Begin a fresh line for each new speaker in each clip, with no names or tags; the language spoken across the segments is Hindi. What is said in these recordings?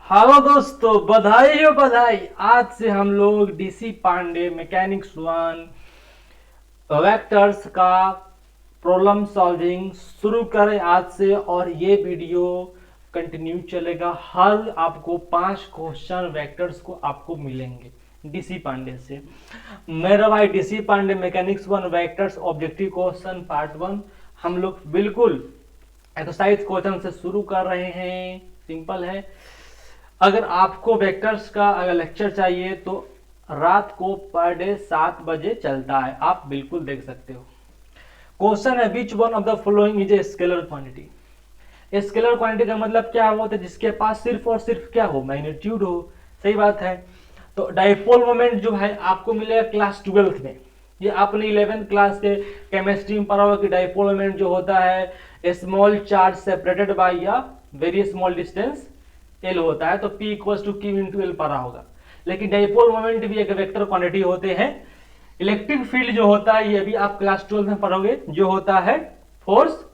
हेलो दोस्तों, बधाई हो बधाई। आज से हम लोग DC Pandey mechanics one vectors का प्रॉब्लम सॉल्विंग शुरू करें आज से। और ये वीडियो कंटिन्यू चलेगा। हर आपको 5 क्वेश्चन वेक्टर्स को आपको मिलेंगे डीसी पांडे से। मेरा भाई DC Pandey mechanics one vectors objective question part 1 हम लोग बिल्कुल एक्सरसाइज क्वेश्चन से शुरू कर रहे हैं। सिंपल है। अगर आपको वेक्टर्स का अगर लेक्चर चाहिए तो रात को पर डे 7 बजे चलता है, आप बिल्कुल देख सकते हो। क्वेश्चन है विच one of the following is a scalar quantity. Scalar quantity का मतलब क्या होता है? जिसके पास सिर्फ और सिर्फ क्या हो, मैग्नीट्यूड हो। सही बात है। तो डाइपोल मोमेंट जो है आपको मिलेगा क्लास 12th में। ये आपने 11th क्लास के केमिस्ट्री में पढ़ा होगा कि डाइपोल मोमेंट जो होता है स्मॉल चार्ज सेपरेटेड बाय या वेरी स्मॉल डिस्टेंस एल होता है। तो P equals to Q into L पढ़ा होगा। लेकिन डाइपोल मोमेंट भी एक वेक्टर क्वांटिटी होते हैं। इलेक्ट्रिक फील्ड जो होता है ये भी आप क्लास 12 में पढ़ोगे, जो होता है फोर्स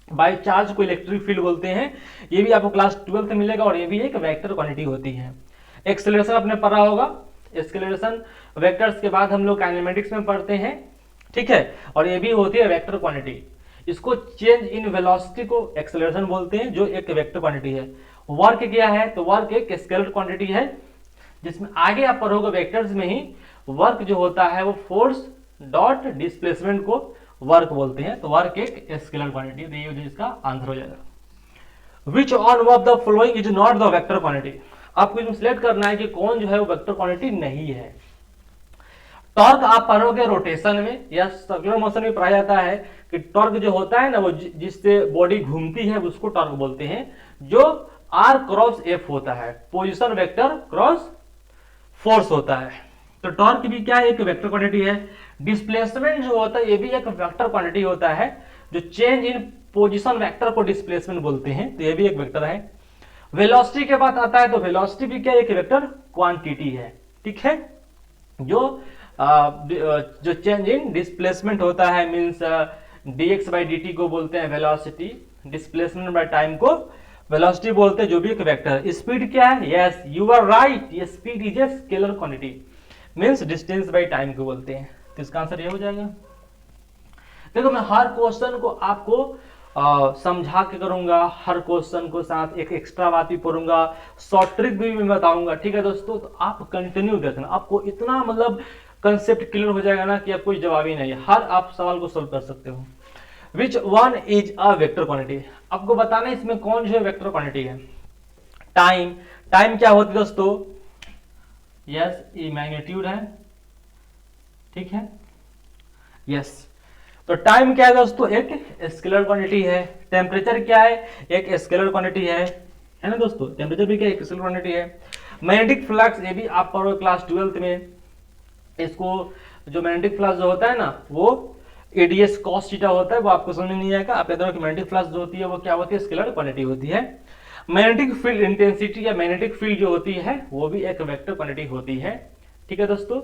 बाय चार्ज को इलेक्ट्रिक फील्ड बोलते हैं। ये भी आपको क्लास 12 में मिलेगा और ये भी एक वेक्टर क्वांटिटी होती है। एक्सेलरेशन आपने पढ़ा होगा। एक्सेलरेशन वेक्टर्स के बाद हम लोग काइनेमेटिक्स में पढ़ते हैं, ठीक है। और ये भी होती है वेक्टर क्वांटिटी। इसको चेंज इन वेलोसिटी को एक्सेलरेशन बोलते हैं, जो एक वेक्टर क्वांटिटी है। वर्क क्या है? तो वर्क एक स्केलर क्वांटिटी है, जिसमें आगे आप पढ़ोगे वेक्टर्स में ही वर्क जो होता है वो फोर्स डॉट डिस्प्लेसमेंट को वर्क बोलते हैं। तो वर्क एक स्केलर क्वांटिटी है। तो ये इसका आंसर हो जाएगा। Which one of the following is not the vector quantity. आपको इसमें सिलेक्ट करना है कि कौन जो है वो वेक्टर क्वांटिटी नहीं है। टॉर्क आप पढ़ोगे रोटेशन में या सर्कुलर मोशन में पढ़ा जाता है कि टॉर्क जो होता है ना वो जिससे बॉडी घूमती है उसको टॉर्क बोलते हैं, जो आर क्रॉस एफ होता है। पोजीशन वेक्टर क्रॉस फोर्स होता है। तो टॉर्क भी क्या है? एक वेक्टर क्वांटिटी है। डिस्प्लेसमेंट जो होता है ये भी एक वेक्टर क्वांटिटी होता है, जो चेंज इन पोजीशन वेक्टर को डिस्प्लेसमेंट बोलते हैं। तो ये भी एक वेक्टर है। वेलोसिटी के बाद आता है तो वेलोसिटी भी क्या एक वेक्टर क्वांटिटी है, ठीक है। जो चेंज इन डिस्प्लेसमेंट होता है मींस dx बाई dt को बोलते हैं वेलोसिटी। डिस्प्लेसमेंट बाय टाइम को वेलोसिटी बोलते हैं, जो भी एक वेक्टर है। स्पीड क्या है? यस यू आर राइट, ये speed is a scalar quantity means distance by time को बोलते हैं। तो इसका आंसर ये हो जाएगा। देखो मैं हर क्वेश्चन को आपको समझा के करूंगा, हर क्वेश्चन को साथ एक एक्स्ट्रा बात भी पढ़ूंगा, शॉर्ट ट्रिक भी मैं बताऊंगा, ठीक है दोस्तों। तो आप कंटिन्यू देखना, आपको इतना मतलब कंसेप्ट क्लियर हो जाएगा ना कि अब कोई जवाब ही नहीं है। हर आप सवाल को सोल्व कर सकते हो। Which one is a vector quantity. आपको बताना है इसमें कौन जो है वेक्टर क्वांटिटी है। टाइम। टाइम क्या होती है दोस्तों? यस ये मैग्नीट्यूड है, ठीक है। यस तो टाइम क्या है दोस्तों? एक स्केलर क्वांटिटी है। टेम्परेचर क्या है? एक स्केलर क्वांटिटी है ना दोस्तों। टेम्परेचर भी क्या एक स्केलर क्वांटिटी है। मैग्नेटिक फ्लक्स ये भी आप पढ़ो क्लास 12th में। इसको जो मैग्नेटिक फ्लक्स जो होता है ना वो एडीएस कॉस थीटा होता है, वो आपको समझ नहीं आएगा। आप याद रखो मैग्नेटिक फ्लक्स जो होती है वो क्या होती है? स्केलर क्वांटिटी होती है। मैग्नेटिक फील्ड इंटेंसिटी या मैग्नेटिक फील्ड जो होती है वो भी एक वेक्टर क्वांटिटी होती है, ठीक है दोस्तों।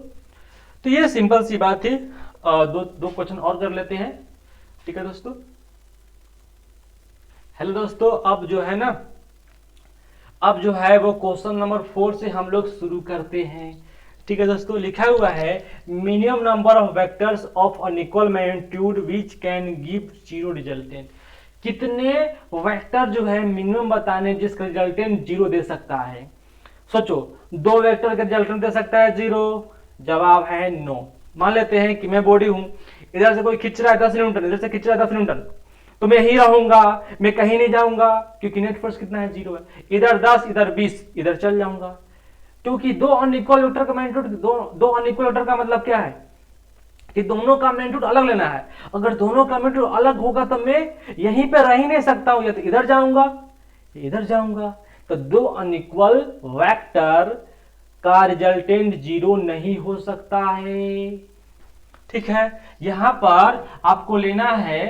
तो ये सिंपल सी बात थी। दो क्वेश्चन और कर लेते हैं, ठीक है दोस्तों। हेलो दोस्तों, अब जो है ना अब जो है वो क्वेश्चन नंबर 4 से हम लोग शुरू करते हैं, ठीक है दोस्तों। लिखा हुआ है minimum number of vectors of unequal magnitude which can give zero resultant. कितने वेक्टर जो है मिनिमम बताने जिसका रिजल्टेंट जीरो दे सकता है। सोचो, 2 वेक्टर का रिजल्टेंट दे सकता है जीरो? जवाब है नो। मान लेते हैं कि मैं बॉडी हूं, इधर से कोई खींच रहा है 10 न्यूटन, इधर से खींच रहा है 10 न्यूटन, तो मैं ही रहूंगा, मैं कहीं नहीं जाऊंगा, क्योंकि नेट फोर्स कितना है? जीरो है। इधर 10 इधर 20, इधर चल जाऊंगा, क्योंकि दो अनइक्वल वेक्टर का मैग्नीट्यूड दो अनइक्वल वेक्टर का मतलब क्या है कि दोनों का मैग्नीट्यूड अलग लेना है। अगर दोनों का मैग्नीट्यूड अलग होगा तो मैं यहीं पे रह ही नहीं सकता हूं, या तो इधर जाऊंगा इधर जाऊंगा। तो 2 अनइक्वल वेक्टर का रिजल्टेंट जीरो नहीं हो सकता है, ठीक है। यहां पर आपको लेना है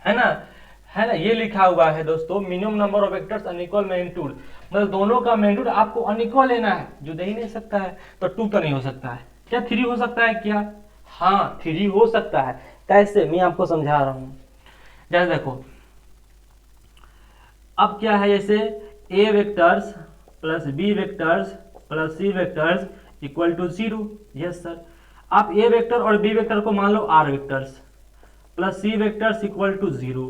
ना, ये लिखा हुआ है दोस्तों minimum number of vectors unequal magnitude, मतलब दोनों का मैग्नीट्यूड आपको अनइक्वल लेना है, जो दे ही नहीं सकता है। तो 2 तो नहीं हो सकता है। क्या 3 हो सकता है क्या? हाँ 3 हो सकता है। कैसे? मैं आपको समझा रहा हूं। जैसे देखो अब क्या है, जैसे A vectors plus B vectors plus C vectors equal to 0। Yes sir, आप ए वेक्टर और बी वेक्टर को मान लो R vectors plus C vectors equal to 0।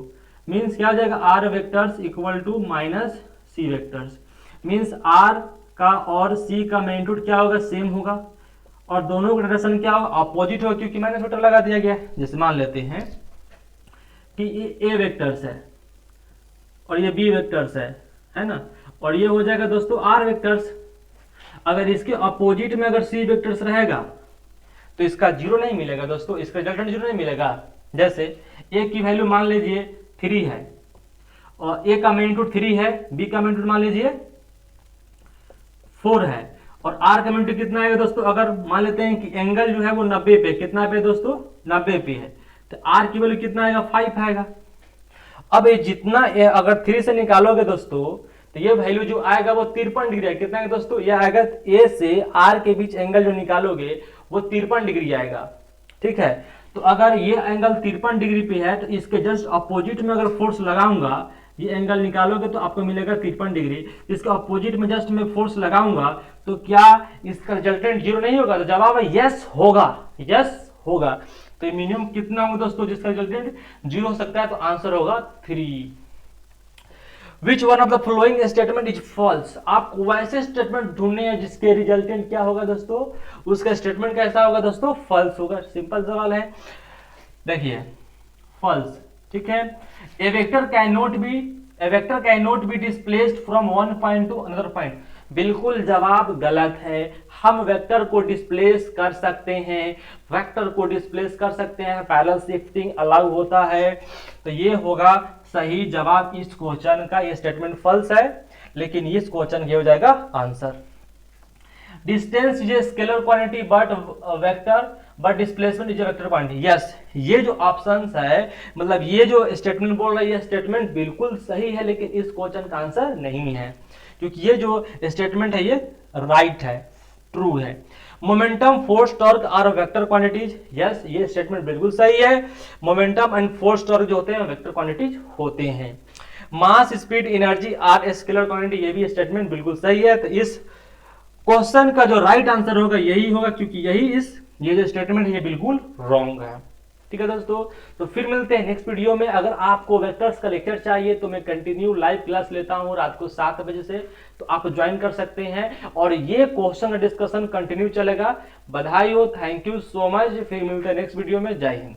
Means क्या हो जाएगा, R vectors equal to minus C vectors. Means R का और सी का मैग्नीट्यूड क्या होगा, सेम होगा, और दोनों का डायरेक्शन क्या होगा, अपोजिट होगा, क्योंकि मैंने छोटा लगा दिया गया। जैसे मान लेते हैं कि ये ए वेक्टर्स है और ये बी वेक्टर्स है ना, और ये हो जाएगा दोस्तों आर वेक्टर्स। अगर इसके अपोजिट में अगर सी वेक्टर्स रहेगा तो इसका जीरो नहीं मिलेगा दोस्तों, इसका रिजल्टेंट जीरो नहीं मिलेगा। जैसे ए की वैल्यू मान लीजिए 3 है और ए का मैग्नीट्यूड 3 है, बी का मैग्नीट्यूड मान लीजिए 4 है, और आर का मैग्नीट्यूड कितना आएगा दोस्तों, अगर मान लेते हैं कि एंगल जो है वो 90 पे, कितना पे दोस्तों, 90 पे है, तो आर की वैल्यू कितना आएगा, 5 आएगा। अब ये जितना अगर 3 से निकालोगे दोस्तों तो ये वैल्यू जो आएगा वो 53 डिग्री है। कितना है दोस्तों, ये आएगा ए से आर के बीच एंगल जो निकालोगे वो 53 डिग्री आएगा। ठीक है, तो अगर ये एंगल 53 डिग्री पे है तो इसके जस्ट अपोजिट में अगर फोर्स लगाऊंगा, ये एंगल निकालोगे तो आपको मिलेगा 53 डिग्री। इसके अपोजिट में जस्ट मैं फोर्स लगाऊंगा तो क्या इसका रिजल्टेंट जीरो नहीं होगा, तो जवाब है यस होगा, यस होगा। तो मिनिमम कितना होगा दोस्तों जिसका रिजल्टेंट जीरो हो सकता है, तो आंसर होगा 3। Which one of the following statement is false. आपको वैसे स्टेटमेंट ढूंढने हैं जिसके रिजल्टेंट क्या होगा दोस्तों, उसका स्टेटमेंट कैसा होगा दोस्तों, फॉल्स होगा। सिंपल सवाल है, देखिए फॉल्स। ठीक है, a vector can not be displaced from one point to another point. बिल्कुल जवाब गलत है। हम वेक्टर को डिस्प्लेस कर सकते हैं, वेक्टर को डिस्प्लेस कर सकते हैं, पैरेलल शिफ्टिंग अलाउ होता है। तो ये होगा सही जवाब इस क्वेश्चन का। ये स्टेटमेंट फॉल्स है, लेकिन इस क्वेश्चन ये हो जाएगा answer. Distance is a scalar quantity but displacement is a vector quantity. Yes, ये जो ऑप्शंस है, मतलब ये जो स्टेटमेंट बोल रहा है, ये स्टेटमेंट बिल्कुल सही है, लेकिन इस क्वेश्चन का आंसर नहीं है, क्योंकि ये जो स्टेटमेंट है ये राइट है, ट्रू है। Momentum, force, torque are vector quantities. Yes, ये स्टेटमेंट बिल्कुल सही है। मोमेंटम एंड फोर्स, टॉर्क जो होते हैं वेक्टर क्वांटिटीज होते हैं। Mass, speed, energy are scalar quantity, ये भी स्टेटमेंट बिल्कुल सही है। तो इस क्वेश्चन का जो राइट आंसर होगा यही होगा, क्योंकि ये जो स्टेटमेंट है ये बिल्कुल रॉन्ग है। ठीक है दोस्तों, तो फिर मिलते हैं नेक्स्ट वीडियो में। अगर आपको वेक्टर्स का लेक्चर चाहिए तो मैं कंटिन्यू लाइव क्लास लेता हूं रात को 7 बजे से, तो आप ज्वाइन कर सकते हैं और ये क्वेश्चन का डिस्कशन कंटिन्यू चलेगा। बधाई हो, थैंक यू सो मच। फिर मिलते हैं नेक्स्ट वीडियो में। जय हिंद।